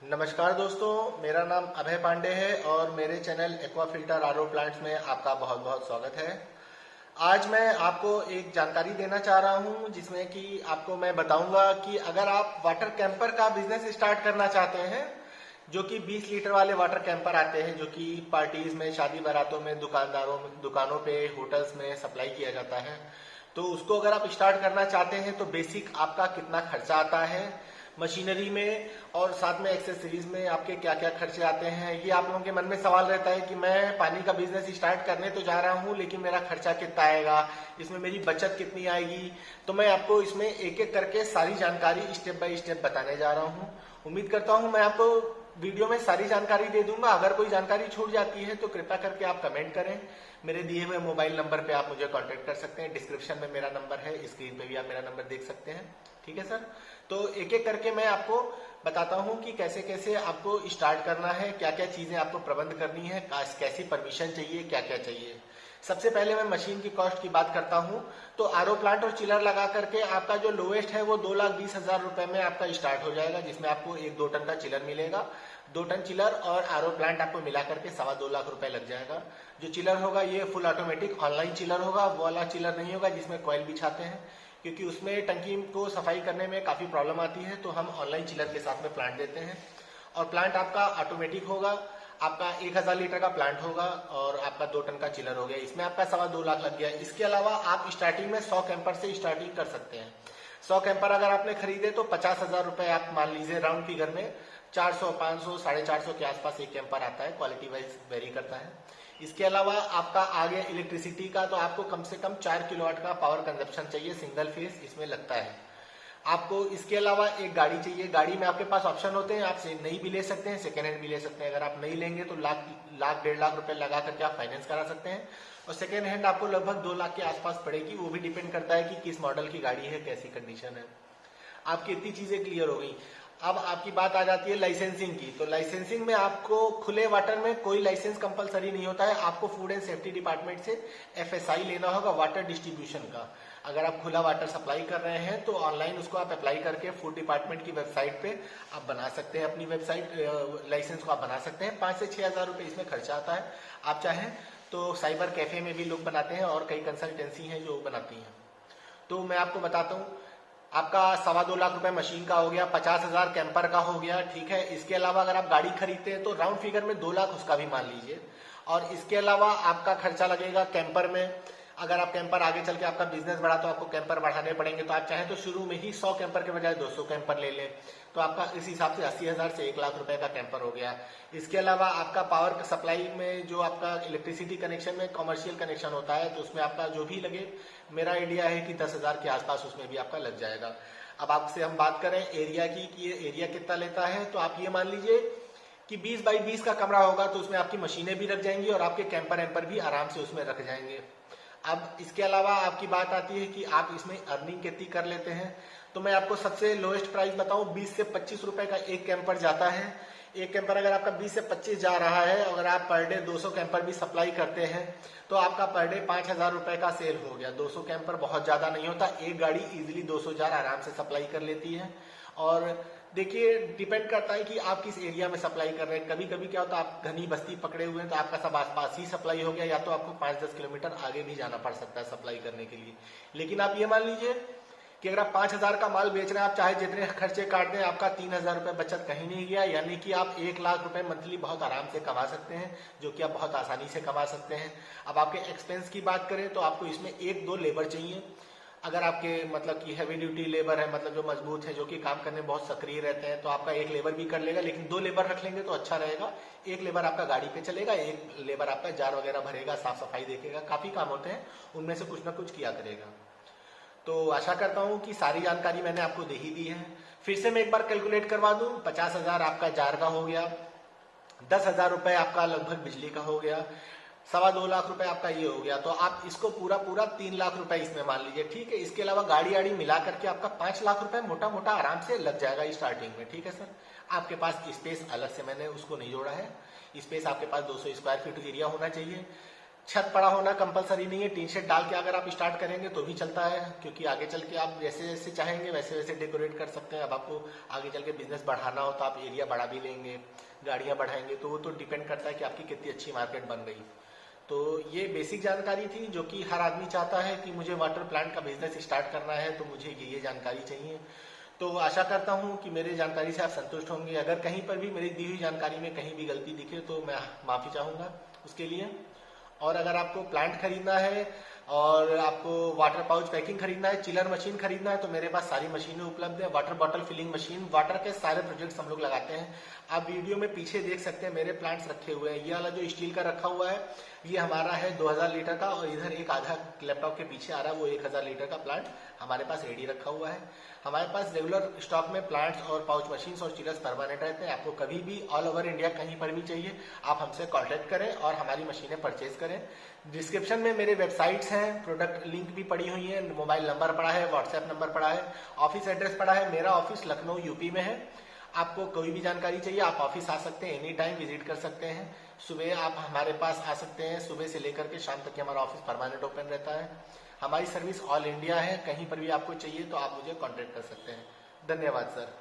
नमस्कार दोस्तों, मेरा नाम अभय पांडे है और मेरे channel aqua filter RO plants में आपका बहुत बहुत स्वागत है। आज मैं आपको एक जानकारी देना चाह रहा हूं जिसमें कि आपको मैं बताऊंगा कि अगर आप वाटर कैंपर का बिजनेस स्टार्ट करना चाहते हैं, जो कि 20 लीटर वाले वाटर कैंपर आते हैं, जो कि पार्टीज में, शादी बारातों में, दुकानों पे, होटल्स में सप्लाई किया जाता है, तो उसको अगर आप स्टार्ट करना चाहते हैं तो बेसिक आपका कितना खर्चा आता है मशीनरी में और साथ में एक्सेसरीज में आपके क्या क्या खर्चे आते हैं, ये आप लोगों के मन में सवाल रहता है कि मैं पानी का बिजनेस स्टार्ट करने तो जा रहा हूँ लेकिन मेरा खर्चा कितना आएगा, इसमें मेरी बचत कितनी आएगी। तो मैं आपको इसमें एक एक करके सारी जानकारी स्टेप बाय स्टेप बताने जा रहा हूँ। उम्मीद करता हूँ मैं आपको वीडियो में सारी जानकारी दे दूंगा। अगर कोई जानकारी छूट जाती है तो कृपया करके आप कमेंट करें। मेरे दिए हुए मोबाइल नंबर पे आप मुझे कांटेक्ट कर सकते हैं। डिस्क्रिप्शन में मेरा नंबर है, स्क्रीन पे भी आप मेरा नंबर देख सकते हैं। ठीक है सर, तो एक एक करके मैं आपको बताता हूं कि कैसे कैसे आपको स्टार्ट करना है, क्या क्या चीजें आपको प्रबंध करनी है, कैसी परमिशन चाहिए, क्या क्या चाहिए। सबसे पहले मैं मशीन की कॉस्ट की बात करता हूं तो आरओ प्लांट और चिलर लगा करके आपका जो लोएस्ट है वो 2,20,000 रुपए में आपका स्टार्ट हो जाएगा, जिसमें आपको 1-2 टन का चिलर मिलेगा। 2 टन चिलर और आरओ प्लांट आपको मिला करके 2.25 लाख रुपए लग जाएगा। जो चिलर होगा ये फुल ऑटोमेटिक ऑनलाइन चिलर होगा, वो वाला चिलर नहीं होगा जिसमें कॉइल बिछाते हैं, क्योंकि उसमें टंकी को सफाई करने में काफी प्रॉब्लम आती है, तो हम ऑनलाइन चिलर के साथ में प्लांट देते हैं। और प्लांट आपका ऑटोमेटिक होगा, आपका 1,000 लीटर का प्लांट होगा और आपका 2 टन का चिलर हो गया, इसमें आपका 2.25 लाख लग गया। इसके अलावा आप स्टार्टिंग में 100 कैंपर से स्टार्टिंग कर सकते हैं। 100 कैंपर अगर आपने खरीदे तो 50,000 रुपए आप मान लीजिए राउंड फिगर में, 400, 500, 450 के आसपास एक कैंपर आता है, क्वालिटी वाइज वेरी करता है। इसके अलावा आपका आ गया इलेक्ट्रिसिटी का, तो आपको कम से कम 4 किलोवाट का पावर कंजप्शन चाहिए, सिंगल फेज इसमें लगता है आपको। इसके अलावा एक गाड़ी चाहिए। गाड़ी में आपके पास ऑप्शन होते हैं, आप नई भी ले सकते हैं, सेकेंड हैंड भी ले सकते हैं। अगर आप नई लेंगे तो लाख 1.5 लाख रुपए लगा करके आप फाइनेंस करा सकते हैं, और सेकेंड हैंड आपको लगभग 2 लाख के आसपास पड़ेगी। वो भी डिपेंड करता है कि किस मॉडल की गाड़ी है, कैसी कंडीशन है। आपकी इतनी चीजें क्लियर हो गई। अब आपकी बात आ जाती है लाइसेंसिंग की। तो लाइसेंसिंग में आपको खुले वाटर में कोई लाइसेंस कंपलसरी नहीं होता है, आपको फूड एंड सेफ्टी डिपार्टमेंट से एफएसआई लेना होगा वाटर डिस्ट्रीब्यूशन का। अगर आप खुला वाटर सप्लाई कर रहे हैं तो ऑनलाइन उसको आप अप्लाई करके फूड डिपार्टमेंट की वेबसाइट पे आप बना सकते हैं, अपनी वेबसाइट लाइसेंस को आप बना सकते हैं। 5 से 6 हज़ार रुपए इसमें खर्चा आता है। आप चाहें तो साइबर कैफे में भी लोग बनाते हैं और कई कंसल्टेंसी हैं जो बनाती हैं। तो मैं आपको बताता हूँ, आपका 2.25 लाख रुपए मशीन का हो गया, 50,000 कैंपर का हो गया, ठीक है। इसके अलावा अगर आप गाड़ी खरीदते हैं तो राउंड फिगर में 2 लाख उसका भी मान लीजिए। और इसके अलावा आपका खर्चा लगेगा कैंपर में। अगर आप कैंपर आगे चल के आपका बिजनेस बढ़ा तो आपको कैंपर बढ़ाने पड़ेंगे, तो आप चाहें तो शुरू में ही 100 कैंपर के बजाय 200 कैंपर ले लें, तो आपका इस हिसाब से 80,000 से 1 लाख रुपए का कैंपर हो गया। इसके अलावा आपका पावर सप्लाई में जो आपका इलेक्ट्रिसिटी कनेक्शन में कमर्शियल कनेक्शन होता है, तो उसमें आपका जो भी लगे, मेरा आइडिया है कि 10,000 के आसपास उसमें भी आपका लग जाएगा। अब आपसे हम बात करें एरिया की कि ये एरिया कितना लेता है, तो आप ये मान लीजिए कि 20 बाई 20 का कमरा होगा, तो उसमें आपकी मशीनें भी रख जाएंगी और आपके कैंपर एम्पर भी आराम से उसमें रख जाएंगे। अब इसके अलावा आपकी बात आती है कि आप इसमें अर्निंग कितनी कर लेते हैं, तो मैं आपको सबसे लोएस्ट प्राइस बताऊं, 20 से 25 रुपए का एक कैंपर जाता है। एक कैंपर अगर आपका 20 से 25 जा रहा है, अगर आप पर डे 200 कैंपर भी सप्लाई करते हैं तो आपका पर डे 5,000 रुपए का सेल हो गया। 200 कैंपर बहुत ज्यादा नहीं होता, एक गाड़ी इजिली 200 जार आराम से सप्लाई कर लेती है। और देखिए, डिपेंड करता है कि आप किस एरिया में सप्लाई कर रहे हैं। कभी कभी क्या होता है, आप घनी बस्ती पकड़े हुए हैं तो आपका सब आसपास ही सप्लाई हो गया, या तो आपको 5-10 किलोमीटर आगे भी जाना पड़ सकता है सप्लाई करने के लिए। लेकिन आप ये मान लीजिए कि अगर आप 5,000 का माल बेच रहे हैं, आप चाहे जितने खर्चे काट दें, आपका 3,000 रुपए बचत कहीं नहीं गया, यानी कि आप 1 लाख रुपए मंथली बहुत आराम से कमा सकते हैं, जो कि आप बहुत आसानी से कमा सकते हैं। अब आपके एक्सपेंस की बात करें तो आपको इसमें 1-2 लेबर चाहिए। अगर आपके मतलब कि हैवी ड्यूटी लेबर है, मतलब जो मजबूत है, जो कि काम करने में बहुत सक्रिय रहते हैं, तो आपका एक लेबर भी कर लेगा, लेकिन 2 लेबर रख लेंगे तो अच्छा रहेगा। एक लेबर आपका गाड़ी पे चलेगा, एक लेबर आपका जार वगैरह भरेगा, साफ सफाई देखेगा, काफी काम होते हैं, उनमें से कुछ ना कुछ किया करेगा। तो आशा करता हूं कि सारी जानकारी मैंने आपको दे ही दी है। फिर से मैं एक बार कैलकुलेट करवा दूं, 50,000 आपका जार का हो गया, 10,000 रुपए आपका लगभग बिजली का हो गया, 2.25 लाख रुपए आपका ये हो गया। तो आप इसको पूरा पूरा 3 लाख रुपए इसमें मान लीजिए, ठीक है। इसके अलावा गाड़ी आड़ी मिला करके आपका 5 लाख रुपए मोटा मोटा आराम से लग जाएगा स्टार्टिंग में, ठीक है सर। आपके पास स्पेस अलग से मैंने उसको नहीं जोड़ा है, स्पेस आपके पास 200 स्क्वायर फीट एरिया होना चाहिए। छत पड़ा होना कंपलसरी नहीं है, टीन शेड डाल के अगर आप स्टार्ट करेंगे तो भी चलता है, क्योंकि आगे चल के आप जैसे जैसे चाहेंगे वैसे वैसे डेकोरेट कर सकते हैं। अब आपको आगे चल के बिजनेस बढ़ाना हो तो आप एरिया बढ़ा भी लेंगे, गाड़ियां बढ़ाएंगे, तो वो तो डिपेंड करता है कि आपकी कितनी अच्छी मार्केट बन गई। तो ये बेसिक जानकारी थी जो कि हर आदमी चाहता है कि मुझे वाटर प्लांट का बिजनेस स्टार्ट करना है, तो मुझे ये जानकारी चाहिए। तो आशा करता हूँ कि मेरी जानकारी से आप संतुष्ट होंगे। अगर कहीं पर भी मेरी दी हुई जानकारी में कहीं भी गलती दिखे तो मैं माफ़ी चाहूँगा उसके लिए। और अगर आपको प्लांट खरीदना है और आपको वाटर पाउच पैकिंग खरीदना है, चिलर मशीन खरीदना है, तो मेरे पास सारी मशीनें उपलब्ध है। Water bottle filling machine, water के सारे प्रोजेक्ट्स हम लोग लगाते हैं। आप वीडियो में पीछे देख सकते हैं मेरे प्लांट्स रखे हुए हैं। ये वाला जो स्टील का रखा हुआ है ये हमारा है 2000 लीटर का, और इधर एक आधा लैपटॉप के पीछे आ रहा है वो 1000 लीटर का प्लांट हमारे पास रेडी रखा हुआ है। हमारे पास रेगुलर स्टॉक में प्लांट्स और पाउच मशीन्स और चिलर्स परमानेंट रहते हैं। आपको कभी भी ऑल ओवर इंडिया कहीं पर भी चाहिए आप हमसे कांटेक्ट करें और हमारी मशीनें परचेज करें। डिस्क्रिप्शन में मेरे वेबसाइट्स हैं, प्रोडक्ट लिंक भी पड़ी हुई है, मोबाइल नंबर पड़ा है, व्हाट्सएप नंबर पड़ा है, ऑफिस एड्रेस पड़ा है। मेरा ऑफिस लखनऊ यूपी में है। आपको कोई भी जानकारी चाहिए आप ऑफिस आ सकते हैं, एनी टाइम विजिट कर सकते हैं। सुबह आप हमारे पास आ सकते हैं, सुबह से लेकर के शाम तक हमारा ऑफिस परमानेंट ओपन रहता है। हमारी सर्विस ऑल इंडिया है, कहीं पर भी आपको चाहिए तो आप मुझे कांटेक्ट कर सकते हैं। धन्यवाद सर।